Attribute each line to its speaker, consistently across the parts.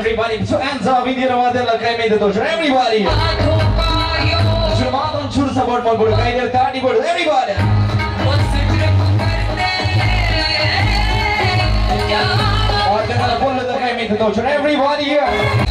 Speaker 1: everybody. Put your hands up in the air. Like I made the torture. Everybody. Shurman, shur support mon bodo. Kai der taati bodo. Everybody. और जगह बोल तो कहीं में तो चल everybody here.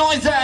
Speaker 1: noise.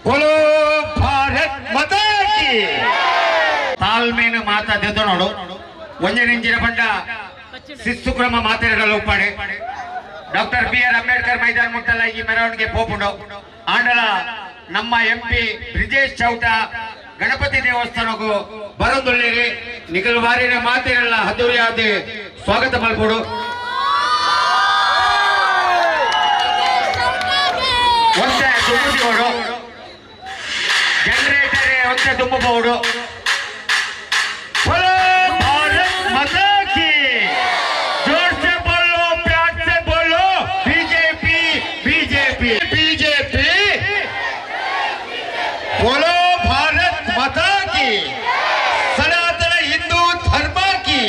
Speaker 2: बोलो भारत माता की ತಾಳ್ಮೆಯನ್ನು ಮಾತಾಡ್ತಿದ್ದ ನೋಡು ಒಂಜನೆಂಜಿನ ಬಂಡ ಶಿಸ್ತು ಕ್ರಮ ಮಾತಾಡಲು ಉಪ್ಪಾಡೆ ಡಾಕ್ಟರ್ ಬಿ ಆರ್ ಅಂಬೇಡ್ಕರ್ ಮೈದಾನ ಮುಟ್ಟಲ್ಲ ಈ ಮೆರವಣಿಗೆ ಪೋಪುಂಡು ಆಂಡಲ ನಮ್ಮ ಎಂಪಿ ಬ್ರಿಜೇಶ್ ಚೌಟ ಗಣಪತಿ ದೇವಸ್ಥಾನಕ್ಕೂ ಬರೋದುಳ್ಳೇರಿ ನಿಖಲ್ ವಾರಿನ ಮಾತಿರಲ್ಲ ಹದ್ದೂರಿಯಾದ ಸ್ವಾಗತ ಮಲ್ಪುಡು ಒಂದೇ ತುಂಬುದಿಗೋಡು ಜನರೇಟರ್ ಒಂದೇ ತುಂಬಬಹುದು भारत माता की जोर से बोलो प्यार से बोलो बीजेपी बीजेपी बीजेपी बोलो भारत माता की सनातन हिंदू धर्म की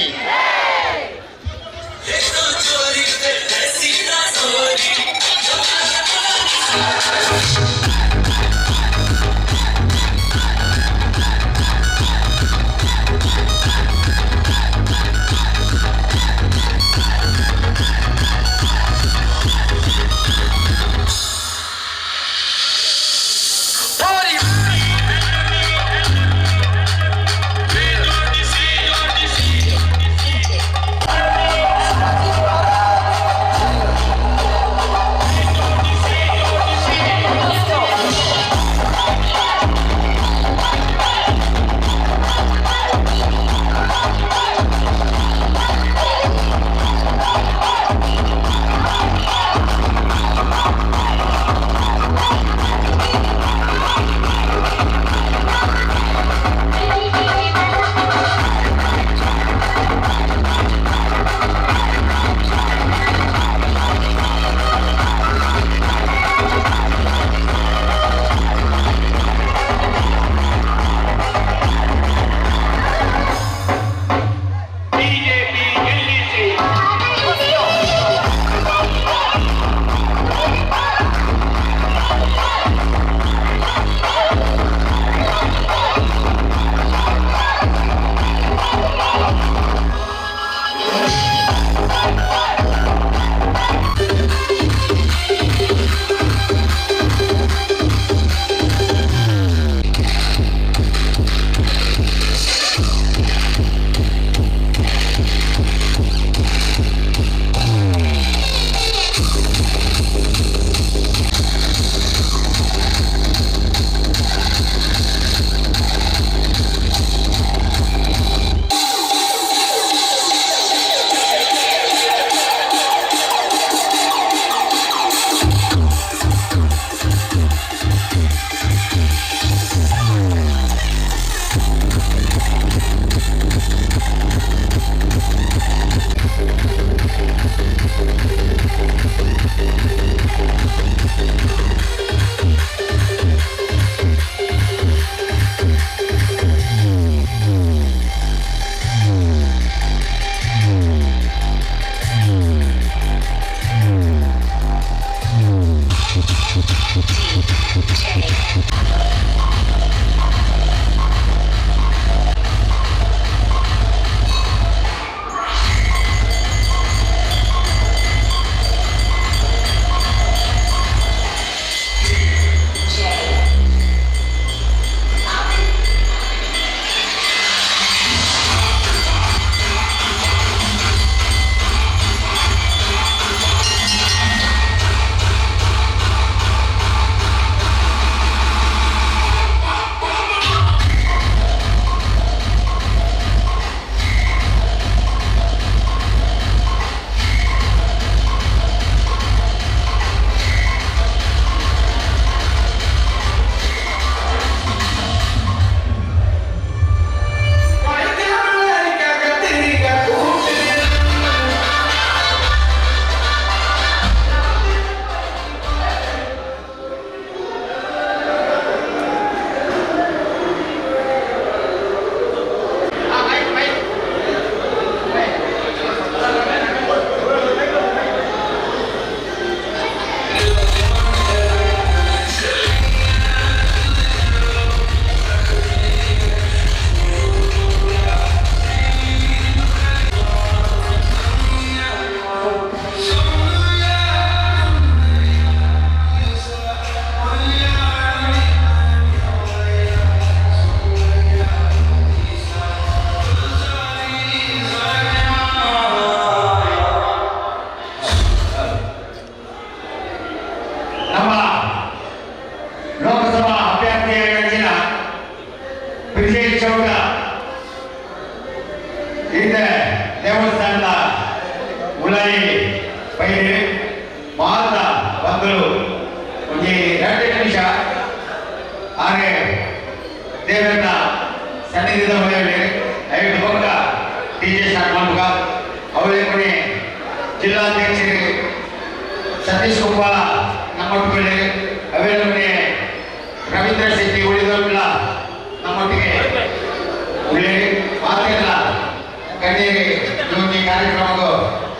Speaker 2: ಗಣ್ಯರಿಗೆ ಇವತ್ತು ಈ ಕಾರ್ಯಕ್ರಮಕ್ಕೂ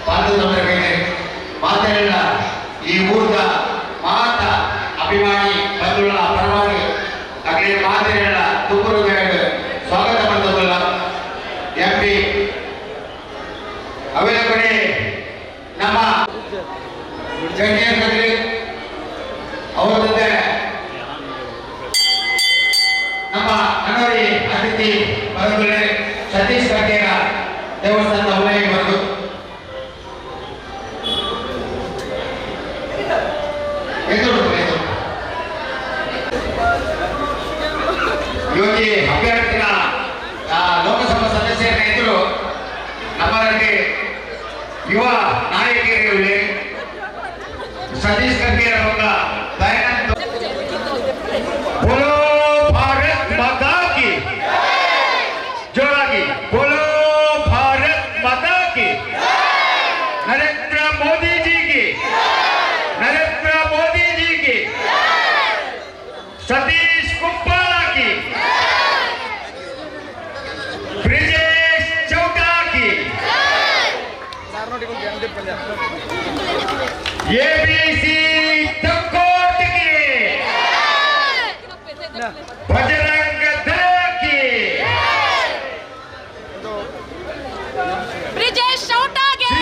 Speaker 2: ಪಾಲ್ಗೊಂಡವರಿಗೆ ಮಾತೆಲ್ಲ ಈ ಊರ್ದ ಮಾತ ಅಭಿಮಾನಿ ಬಂಧುಗಳ ಪರವಾಗಿ ಹಾಗೆ ಮಾತೆಲ್ಲ ತುಮಕೂರು ಸ್ವಾಗತ ಮಾಡಿದವಲ್ಲ ಎಂಪಿ ಅವೆಲ್ಲ ಕಡೆ ನಮ್ಮ ಗಣ್ಯರಲ್ಲಿ ಅವರ ಜೊತೆ ನಮ್ಮ ಕನ್ನಡಿ ಅತಿಥಿ ಬಂಧುಗಳೇ ಸತೀಶ್ ಕಟ್ಟೇರ ದೇವಸ್ಥಾನದ ಅವರಿಗೆ ಬಂದು ಯೋಗಿ ಅಭ್ಯರ್ಥಿನ ಲೋಕಸಭಾ ಸದಸ್ಯರ ಎದುರು ನಮ್ಮಲ್ಲಿ ಯುವ ನಾಯಕಿಯರಲ್ಲಿ ಸತೀಶ್ ಕಟ್ಟೇರ ಮಗ ದಯಾನಂದ ಬೋಲೋ ಭಾರತ್ ಮಾತಾ ಕಿ ಜೋರಾಗಿ ಬೋಲೋ ಭಾರತ್ ಮಾತಾ ಕಿ ನರೇಂದ್ರ ಮೋದಿ ಜಿ की नरेंद्र मोदी जी की सतीश कुप्पाला की ब्रिजेश चौटा की एबीसी तकोट की बजरंग दल की
Speaker 3: ब्रिजेश चौटा के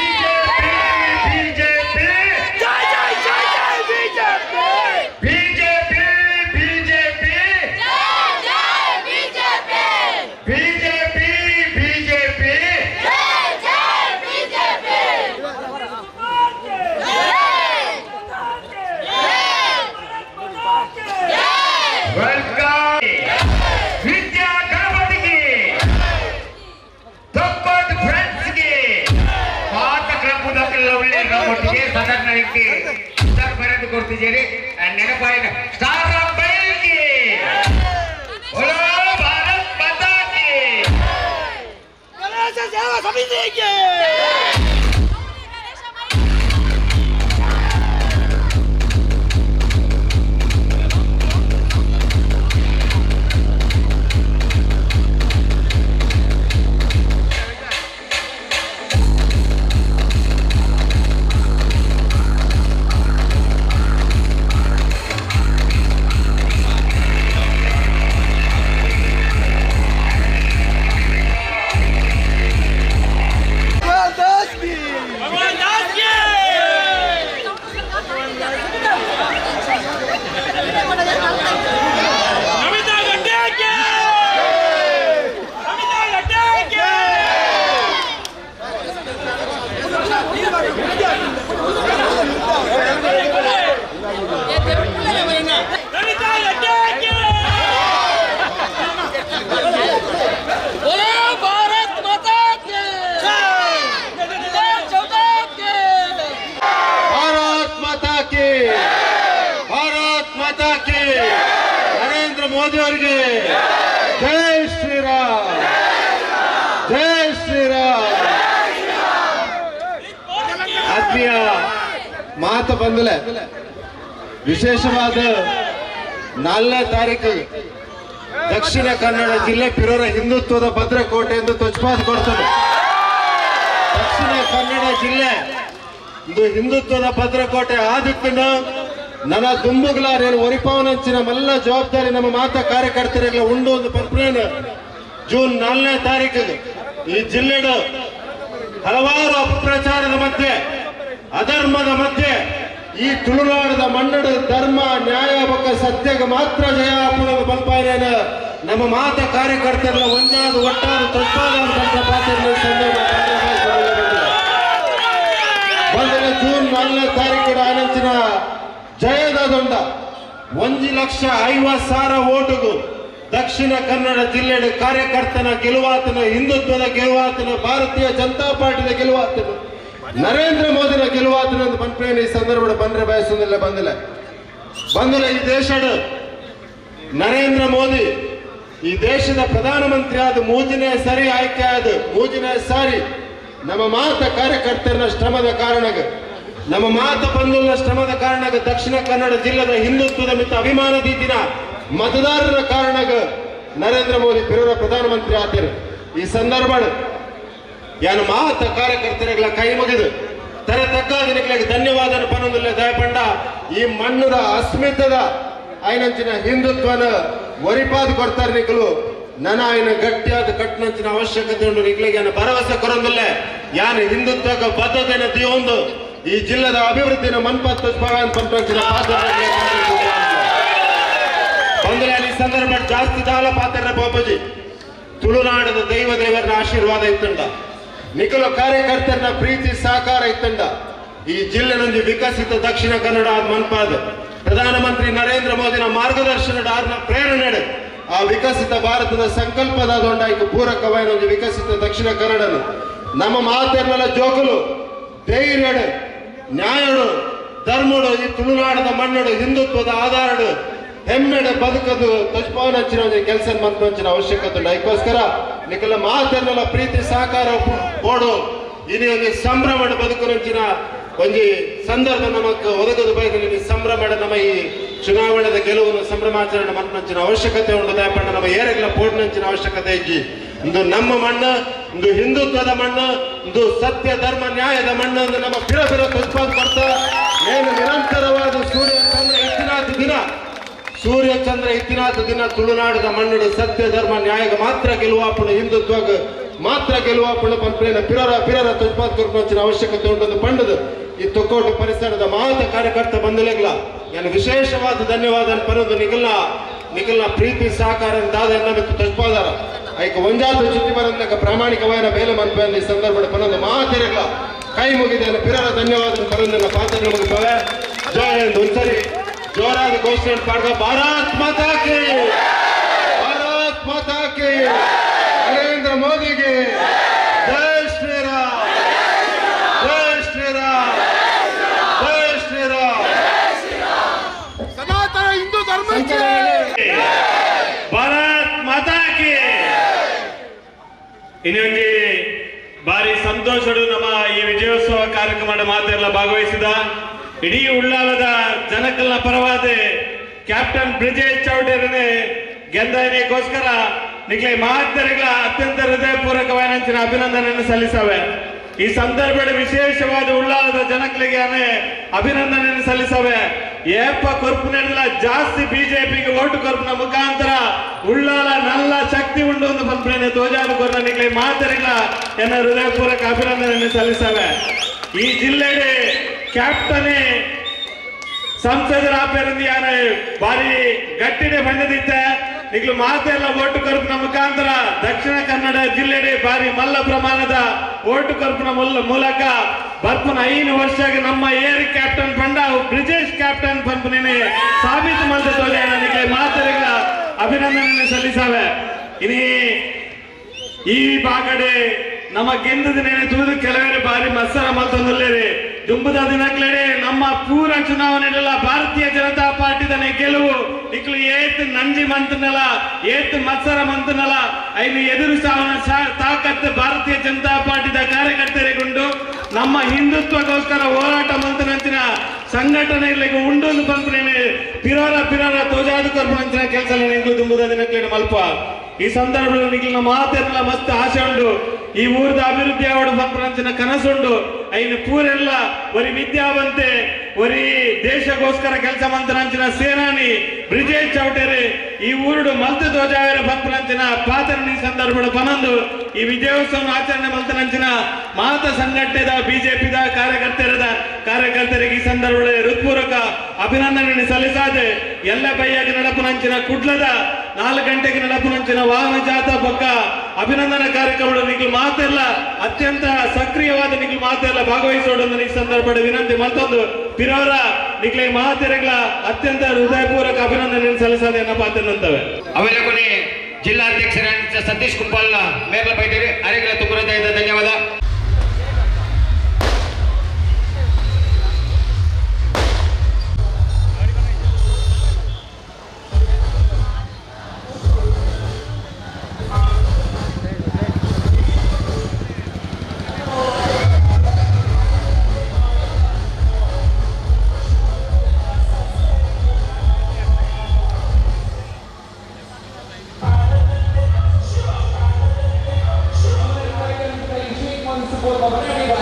Speaker 2: ಕೊಡ್ತಿದ್ದೀರಿ ನೆನಪಾಯಿನ ಸ್ಟಾರ್ ಆಫ್ ಬೈಲ್ಗೆ ಬೋಲೋ ಭಾರತ್ ಮಾತಾ ಕಿ
Speaker 4: ಗಣೇಶ ಸೇವಾ ಸಮಿತಿಗೆ
Speaker 5: नरेंद्र मोदी ಅವರಿಗೆ ಜೈ ಶ್ರೀರಾಮ್ ಜೈ ಶ್ರೀರಾಮ್ ಆತ್ಮೀಯ ಮಾತು ಬಂದಲೆ ವಿಶೇಷವಾದ 4ನೇ ತಾರೀಕು ದಕ್ಷಿಣ ಕನ್ನಡ ಜಿಲ್ಲೆ ಪಿರೋರ ಹಿಂದುತ್ವದ ಭದ್ರಕೋಟೆ ಎಂದು ತುಚ್ಛಪಾದ ಕೊಡ್ತಾರೆ. ದಕ್ಷಿಣ ಕನ್ನಡ ಜಿಲ್ಲೆ ಇದು ಹಿಂದುತ್ವದ ಭದ್ರಕೋಟೆ ಆದಿತ್ಯನ ನನ್ನ ದುಂಬುಗಳಾರೇನು ಒರಿಪಾವನಂಚಿನ ಮಲ್ಲ ಜವಾಬ್ದಾರಿ ನಮ್ಮ ಮಾತಾ ಕಾರ್ಯಕರ್ತರೆಲ್ಲ ಉಂಡು ಒಂದು ಪರ್ಪಣೆನ ಜೂನ್ 4ನೇ ತಾರೀಕಿಗೆ ಈ ಜಿಲ್ಲೆಡ ಹಲವಾರು ಅಪಪ್ರಚಾರದ ಮಧ್ಯೆ ಅಧರ್ಮದ ಮಧ್ಯೆ ಈ ತುಳುನಾಡದ ಮಣ್ಣಡ ಧರ್ಮ ನ್ಯಾಯ ಬಕ್ಕ ಸತ್ಯಗೆ ಮಾತ್ರ ಜಯ ಹಾಕುವ ಬಲ್ಪಾಯನ ನಮ್ಮ ಮಾತಾ ಕಾರ್ಯಕರ್ತರೆಲ್ಲ ಒಂದಾದ ಒಟ್ಟಾದ ತೊಟ್ಟಾದ ಬಂದರೆ ಜೂನ್ 4ನೇ ತಾರೀಕಿನ ಆನಂಚಿನ ಜಯದ ದೊಂಡ 1,50,000 ಓಟುಗೂ ದಕ್ಷಿಣ ಕನ್ನಡ ಜಿಲ್ಲೆಯ ಕಾರ್ಯಕರ್ತನ ಗೆಲುವಾತನ ಹಿಂದುತ್ವದ ಗೆಲುವಾತನ ಭಾರತೀಯ ಜನತಾ ಪಾರ್ಟಿಯ ಗೆಲುವಾತನ ನರೇಂದ್ರ ಮೋದಿನ ಗೆಲುವಾತನ ಒಂದು ಪಂಪ್ರೇನ ಈ ಸಂದರ್ಭದ ಬಂದ್ರೆ ಬಯಸುವುದಿಲ್ಲ ಬಂದಲೆ ಈ ದೇಶದ ನರೇಂದ್ರ ಮೋದಿ ಈ ದೇಶದ ಪ್ರಧಾನಮಂತ್ರಿ ಆದ 3ನೇ ಸರಿ ಆಯ್ಕೆ ಆದ 3ನೇ ಸಾರಿ ನಮ್ಮ ಮಾತ ಕಾರ್ಯಕರ್ತರ ಶ್ರಮದ ಕಾರಣಕ್ಕೆ ನಮ್ಮ ಮಾತ ಬಂಧುಗಳ ಶ್ರಮದ ಕಾರಣಕ್ಕೆ ದಕ್ಷಿಣ ಕನ್ನಡ ಜಿಲ್ಲೆದ ಹಿಂದುತ್ವದ ಮಿತ್ತ ಅಭಿಮಾನದ ದಿನ मतदार कारण नरेंद्र मोदी फिर प्रधानमंत्री आते ಈ ಸಂದರ್ಭ ಯಾನು ಮಾತ ಕಾರ್ಯಕರ್ತರಿಗಳ ಕೈ ಮುಗಿದು ತರ ತಕ್ಕಾದಿನಿಗಳಿಗೆ ಧನ್ಯವಾದ ಪನ್ನೊಂದಿಲ್ಲ ದಯಪಂಡ ಈ ಮಣ್ಣದ ಅಸ್ಮಿತದ ಆಯ್ನಂಚಿನ ಹಿಂದುತ್ವನ ಒರಿಪಾದು ಕೊಡ್ತಾರೆ ನಿಖಲು ನನ್ನ ಆಯ್ನ ಗಟ್ಟಿಯಾದ ಕಟ್ಟಿನಂಚಿನ ಅವಶ್ಯಕತೆ ಉಂಟು ನಿಖಲಿಗೆ ಭರವಸೆ ಕೊರೊಂದಿಲ್ಲ ಯಾನು ಹಿಂದುತ್ವಕ್ಕೆ ಬದ್ಧತೆನ ದಿಯೊಂದು ಈ ಜಿಲ್ಲೆದ ಅಭಿವೃದ್ಧಿನ ಮನ್ಪತ್ತು ಪಂಪಂಚಿನ ಪಾತ್ರ ಈ ಸಂದರ್ಭ ಜಾಸ್ತಿ ದಾಲ ಪಾತ್ರ ಬಾಬಾಜಿ ತುಳುನಾಡದ ದೇವರ ಆಶೀರ್ವಾದ ಇತ್ತಂಡ ನಿಖಲು ಕಾರ್ಯಕರ್ತರ ಪ್ರೀತಿ ಸಹಕಾರ ಇತ್ತಂಡ ಈ ಜಿಲ್ಲೆನೊಂದು ವಿಕಸಿತ ದಕ್ಷಿಣ ಕನ್ನಡ ಮನ್ಪಾದ ಪ್ರಧಾನಮಂತ್ರಿ ನರೇಂದ್ರ ಮೋದಿನ ಮಾರ್ಗದರ್ಶನದ ಪ್ರೇರಣೆ ಆ ವಿಕಸಿತ ಭಾರತದ ಸಂಕಲ್ಪದ ದೊಡ್ಡ ಪೂರಕವಾದ ಒಂದು ವಿಕಸಿತ ದಕ್ಷಿಣ ಕನ್ನಡನು ನಮ್ಮ ಮಾತೆರ್ನೆಲ್ಲ ಜೋಕಲು ಧೈರ್ಯಡು ನ್ಯಾಯಡು ಧರ್ಮಡು ಈ ತುಳುನಾಡದ ಮಣ್ಣಡು ಹಿಂದುತ್ವದ ಆಧಾರಡು ಹೆಮ್ಮೆಡ ಬದುಕದು ತಜ್ಪಾವನ ಹಂಚಿನ ಒಂದು ಕೆಲಸ ಮಂತ್ರಿನ ಅವಶ್ಯಕತೆ ಉಂಟು ಅದಕ್ಕೋಸ್ಕರ ನಿಖಲ ಮಾತೆರ್ನೆಲ್ಲ ಪ್ರೀತಿ ಸಹಕಾರ ಓಡು ಇನಿ ಒಂದು ಸಂಭ್ರಮದ ಬದುಕುನಂಚಿನ ಒಂದು ಸಂದರ್ಭ ನಮಕ್ ಒದಗದು ಬಯದಲ್ಲಿ ಸಂಭ್ರಮದ ನಮ್ಮ ಈ ಚುನಾವಣೆದ ಗೆಲುವನ್ನು ಸಂಭ್ರಮಾಚರಣೆ ಮಂತ್ರಿನ ಅವಶ್ಯಕತೆ ಉಂಟು ದಯಪಂಡ ನಮ್ಮ ಏರೆಗಳ ಪೋಡ್ನಂಚಿನ ಅವಶ್ಯಕತೆ ಇಜ್ಜಿ ಇಂದು ನಮ್ಮ ಮಣ್ಣು ಇಂದು ಹಿಂದುತ್ವದ ಮಣ್ಣು ಇಂದು ಸತ್ಯ ಧರ್ಮ ನ್ಯಾಯದ ಮಣ್ಣು ಎಂದು ನಮ್ಮ ಪಿರ ಉತ್ಪಾದ ಬರ್ತಾ ಏನು ನಿರಂತರವಾದ ಸೂರ್ಯ ಚಂದ್ರ ಇತ್ತಿನಾಥ ದಿನ ತುಳುನಾಡದ ಮಣ್ಣು ಸತ್ಯ ಧರ್ಮ ನ್ಯಾಯಗ ಮಾತ್ರ ಗೆಲುವಾಪಣ ಹಿಂದುತ್ವಗ ಮಾತ್ರ ಗೆಲುವಾಪಣ ಪಂಪ್ರೇನ ಪಿರರ ತುತ್ಪಾದ ಕೊರ್ಪಂಚಿನ ಅವಶ್ಯಕತೆ ಉಂಟು ಪಂಡದು ಈ ತೊಕ್ಕೋಟು ಪರಿಸರದ ಮಾತ ಕಾರ್ಯಕರ್ತ ಬಂಧುಲೆಗ್ಲ ನಾನು ವಿಶೇಷವಾದ ಧನ್ಯವಾದ ಪರದು ನಿಖಲ್ನ ಪ್ರೀತಿ ಸಹಕಾರ ದಾದ ತುತ್ಪಾದಾರ ಐಕ ಒಂಜಾತ ಚುಟ್ಟಿ ಬರಂದಾಗ ಪ್ರಾಮಾಣಿಕವಾದ ಬೇಲೆ ಮನ್ಪೆ ಈ ಸಂದರ್ಭದ ಪನ್ನೊಂದು ಮಾತಿರಗ್ಲ ಕೈ ಮುಗಿದೆ ಪಿರರ ಧನ್ಯವಾದ ಪರಂದನ್ನ ಪಾತ್ರ ಮುಗಿಸ್ತವೆ ಜಯ ಹಿಂದ್ ಒಂದ್ಸರಿ ಜೋರಾದ ಘೋಷಣೆ ಪಾಡ್ಗ ಭಾರತ್ ಮಾತಾ ಕಿ ನರೇಂದ್ರ ಮೋದಿಗೆ ಜೈ ಶ್ರೀರಾಮ್ ಜೈ ಶ್ರೀರಾಮ್ ಜೈ ಶ್ರೀರಾಮ್
Speaker 3: ಸನಾತನ ಹಿಂದೂ ಧರ್ಮಕ್ಕೆ
Speaker 4: ಭಾರತ್ ಮಾತಾ ಕಿ ಇನ್ನೊಂದು ಬಾರಿ ಸಂತೋಷಡು ನಮ್ಮ ಈ ವಿಜಯೋತ್ಸವ ಕಾರ್ಯಕ್ರಮದ ಮಾತೆಲ್ಲ ಭಾಗವಹಿಸಿದ ಇಡೀ ಉಳ್ಳಾಲದ ಜನಕಲ್ನ ಪರವಾದ ಕ್ಯಾಪ್ಟನ್ ಬ್ರಿಜೇಶ್ ಚೌಟೇರನೆ ಗೆಂದನೆಗೋಸ್ಕರ ನಿಕ್ಲೆ ಮಾತೆರೆಗಳ ಅತ್ಯಂತ ಹೃದಯಪೂರ್ವಕವಾದ ಅಭಿನಂದನೆಯನ್ನು ಸಲ್ಲಿಸವೆ ಈ ಸಂದರ್ಭದ ವಿಶೇಷವಾದ ಉಳ್ಳಾಲದ ಜನಕಲಿಗೆ ಅಭಿನಂದನೆಯನ್ನು ಸಲ್ಲಿಸವೆ ಏಪ ಕೊರ್ಪುನೆಲ್ಲ ಜಾಸ್ತಿ ಬಿಜೆಪಿಗೆ ಓಟು ಕೊರ್ಪುನ ಮುಖಾಂತರ ಉಳ್ಳಾಲ ನಲ್ಲ ಶಕ್ತಿ ಉಂಡು ಒಂದು ಪಂಪ್ರೇನೆ ತೋಜಾದ ಕೊರ್ನ ನಿಕ್ಲೆ ಮಾತೆರೆಗಳ ಎನ್ನ ಹೃದಯಪೂರ್ವಕ ಅಭಿನಂದನೆಯನ್ನು ಸಲ್ಲಿಸವೆ ಈ ಜಿಲ್ಲೆಗೆ ಕ್ಯಾಪ್ಟನೆ ಸಂಸದರ ಆಪೇರಂದಿಯಾನ ಬಾರಿ ಗಟ್ಟಿನೆ ಬಂದಿದ್ದೆ ಈಗಲೂ ಮಾತೆಲ್ಲ ಓಟು ಕೊರಪಿನ ಮುಖಾಂತರ ದಕ್ಷಿಣ ಕನ್ನಡ ಜಿಲ್ಲೆಡೆ ಬಾರಿ ಮಲ್ಲ ಪ್ರಮಾಣದ ಓಟು ಕೊರಪಿನ ಮೂಲಕ ಬರ್ಪನ 5 ವರ್ಷಕ್ಕೆ ನಮ್ಮ ಏರ್ ಕ್ಯಾಪ್ಟನ್ ಪಂಡ ಬ್ರಿಜೇಶ್ ಕ್ಯಾಪ್ಟನ್ ಪಂಪನೇ ಸಾಬೀತು ಮಾಡಿದ ತೋಲೆ ನನಗೆ ಮಾತೆರೆಗಳ ಅಭಿನಂದನೆ ಸಲ್ಲಿಸವೆ ಇನಿ ಈ ಬಾಗಡೆ ನಮ್ಮ ಗೆಂದದ ನೆನೆ ತೂದು ಕೆಲವೇ ಬಾರಿ ಮತ್ಸರ ಮಲ್ತೊಂದಲ್ಲೇರಿ ದುಂಬದ ದಿನಕ್ಲೆಡೆ ನಮ್ಮ ಪೂರ ಚುನಾವಣೆಲ್ಲ ಭಾರತೀಯ ಜನತಾ ಪಾರ್ಟಿದ ಗೆಲುವು ಇಕ್ಲು ಏತ್ ನಂಜಿ ಮಂತನಲ್ಲ ಏತ್ ಮತ್ಸರ ಮಂತನಲ್ಲ ಐನು ಎದುರು ಸಾವನ ತಾಕತ್ತು ಭಾರತೀಯ ಜನತಾ ಪಾರ್ಟಿದ ಕಾರ್ಯಕರ್ತರಿಗುಂಡು ನಮ್ಮ ಹಿಂದುತ್ವಕ್ಕೋಸ್ಕರ ಹೋರಾಟ ಮಂತನಂಚಿನ ಸಂಘಟನೆಗಳಿಗೆ ಉಂಡು ಪಂಪನೆ ಪಿರೋರ ತೋಜಾದು ಕೊರ್ಪಂಚಿನ ಕೆಲಸ ದುಂಬದ ದಿನಕ್ಲೆಡೆ ಮಲ್ಪ ಈ ಸಂದರ್ಭದಲ್ಲಿ ನಿಖಿಲ್ನ ಮಾತೆಲ್ಲ ಮಸ್ತ್ ಆಸೆ ಉಂಡು ಈ ಊರದ ಅಭಿವೃದ್ಧಿ ಆವಡು ಪಂಪನಂಚಿನ ಕನಸುಂಡು ಐನು ಪೂರೆಲ್ಲ ಒರಿ ವಿದ್ಯಾವಂತೆ ಒರಿ ದೇಶಗೋಸ್ಕರ ಕೆಲಸ ಮಂತನಂಚಿನ ಸೇನಾನಿ ಬ್ರಿಜೇಶ್ ಚೌಟೇರಿ ಈ ಊರುಡು ಮಲ್ತು ಧ್ವಜಾವೇರ ಪಂಪನಂಚಿನ ಪಾತ್ರ ಈ ಸಂದರ್ಭದ ಪನಂದು ಈ ವಿಜಯೋತ್ಸವ ಆಚರಣೆ ಮಂತನಂಚಿನ ಮಾತ ಸಂಘಟನೆದ ಬಿಜೆಪಿದ ಕಾರ್ಯಕರ್ತರಿಗೆ ಈ ಸಂದರ್ಭದಲ್ಲಿ ಹೃತ್ಪೂರ್ವಕ ಅಭಿನಂದನೆ ಸಲ್ಲಿಸಾದೆ ಎಲ್ಲ ಬೈಯಾಗಿ ನಡಪನಂಚಿನ ಕುಡ್ಲದ 4 ಗಂಟೆಗೆ ನಡಪನಂಚಿನ ವಾಹನ ಜಾಥಾ ಪಕ್ಕ ಅಭಿನಂದನಾ ಕಾರ್ಯಕ್ರಮಗಳು ನಿಖಿಲ್ ಮಾತೆಲ್ಲ ಅತ್ಯಂತ ಸಕ್ರಿಯವಾದ ನಿಖಿಲ್ ಮಾತೆಲ್ಲ ಭಾಗವಹಿಸೋದು ಈ ಸಂದರ್ಭದ ವಿನಂತಿ ಮತ್ತೊಂದು ಪಿರೋರ ನಿಖಿಲ್ ಮಾತೆರೆಗಳ ಅತ್ಯಂತ ಹೃದಯಪೂರ್ವಕ ಅಭಿನಂದನೆ ಸಲ್ಲಿಸದೆ ಎನ್ನ ಪಾತ್ರನಂತವೆ
Speaker 2: ಅವೆಲ್ಲ ಕೊನೆ ಜಿಲ್ಲಾಧ್ಯಕ್ಷರ ಸತೀಶ್ ಕುಂಪಾಲ್ ಮೇರ್ಲ ಬೈದೇರಿ ಅರೆಗಳ ತುಂಬ ಧನ್ಯವಾದ.
Speaker 1: All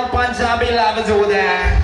Speaker 1: Punjabi lovers over there.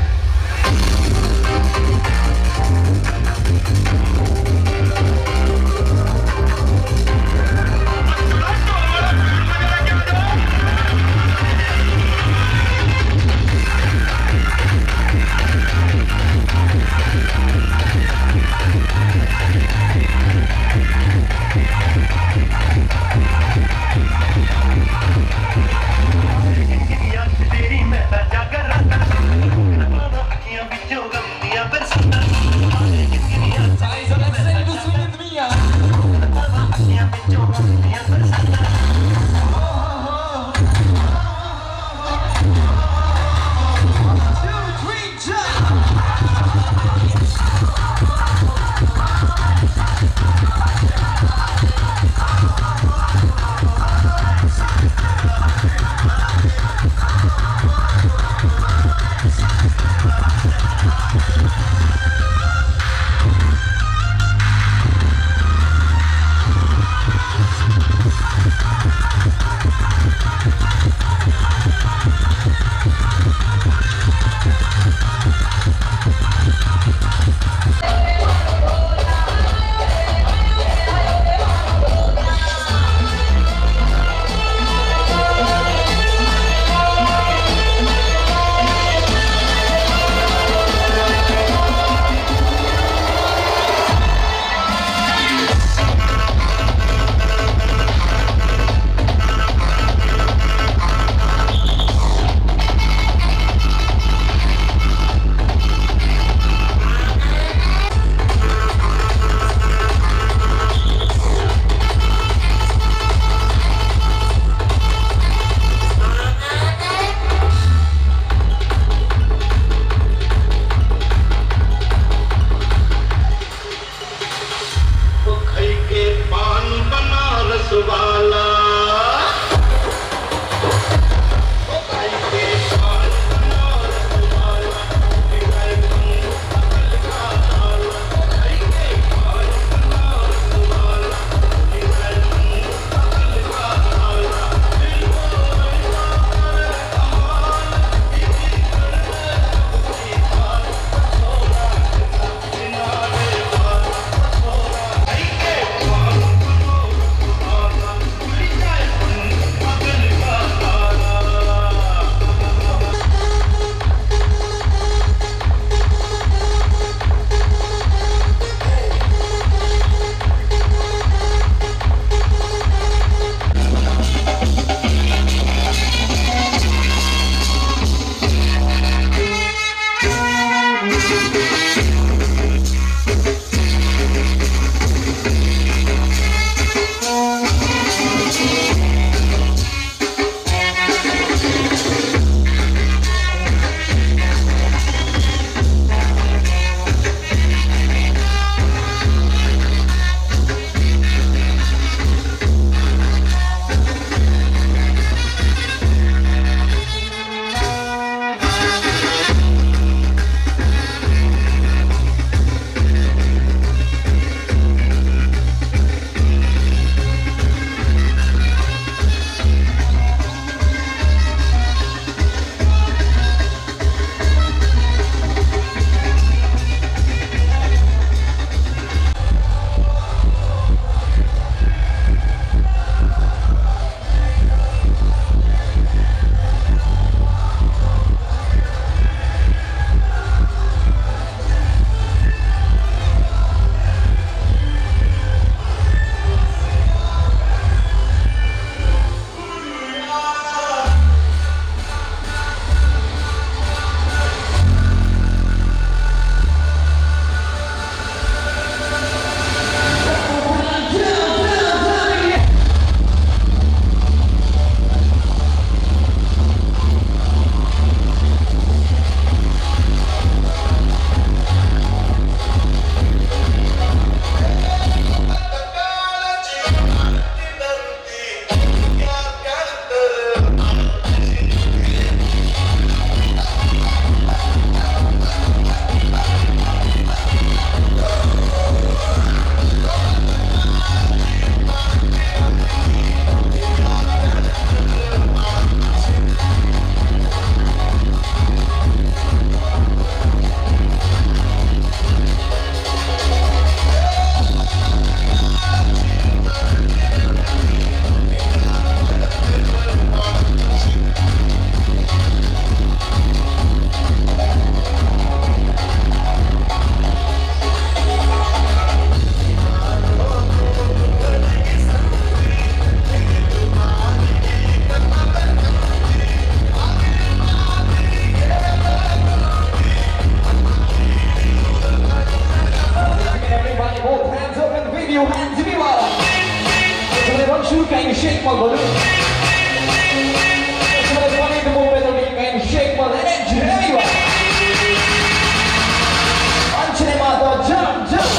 Speaker 1: ಮಾಡ್ಬೋದು. The movement of you can shake my energy everywhere. Anjane Mata, jump, jump.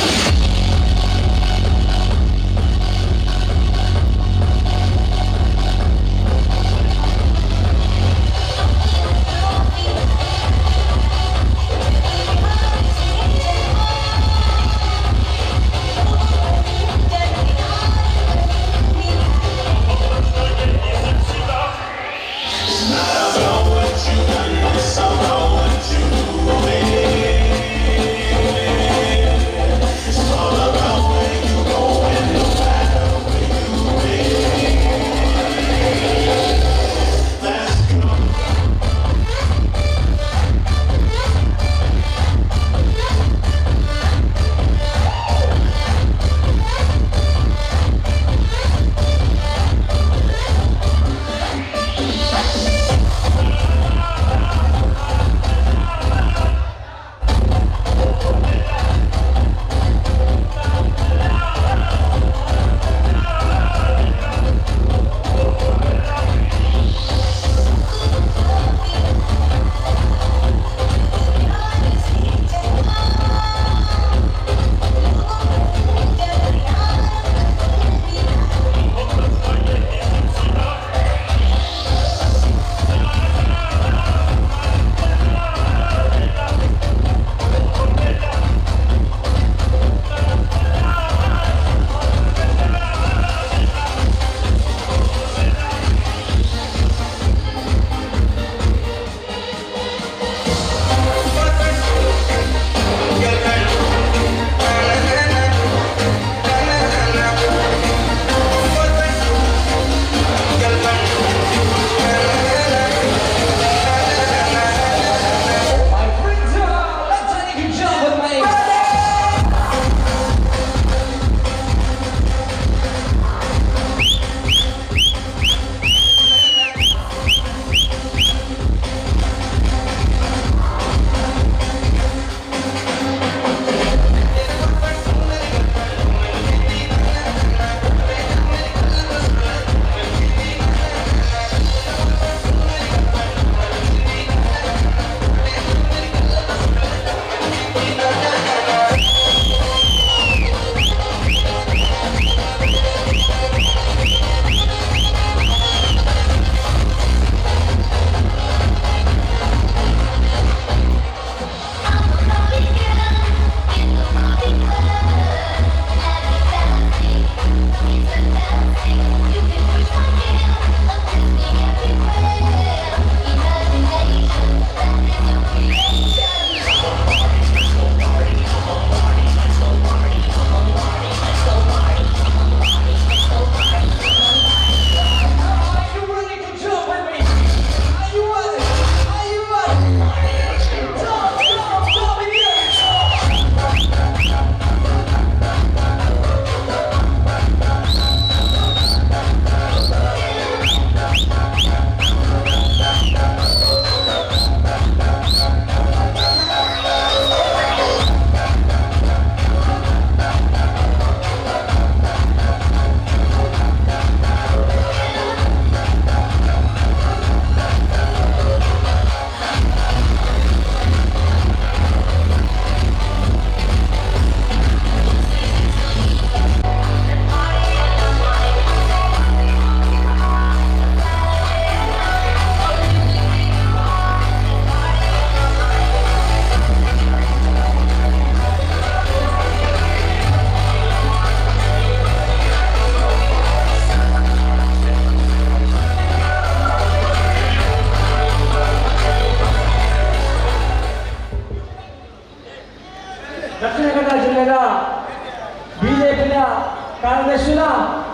Speaker 3: ಕಾರ್ಯದರ್ಶಿನ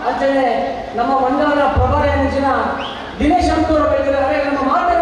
Speaker 3: ಅಂಚನೆ ನಮ್ಮ ಮಂಡಲದ ಪ್ರಭಾರಿ ದಿನೇಶ್ ಅಂತೂರು ಬೆಳೆದಿದ್ದಾರೆ. ನಮ್ಮ ಮಾತು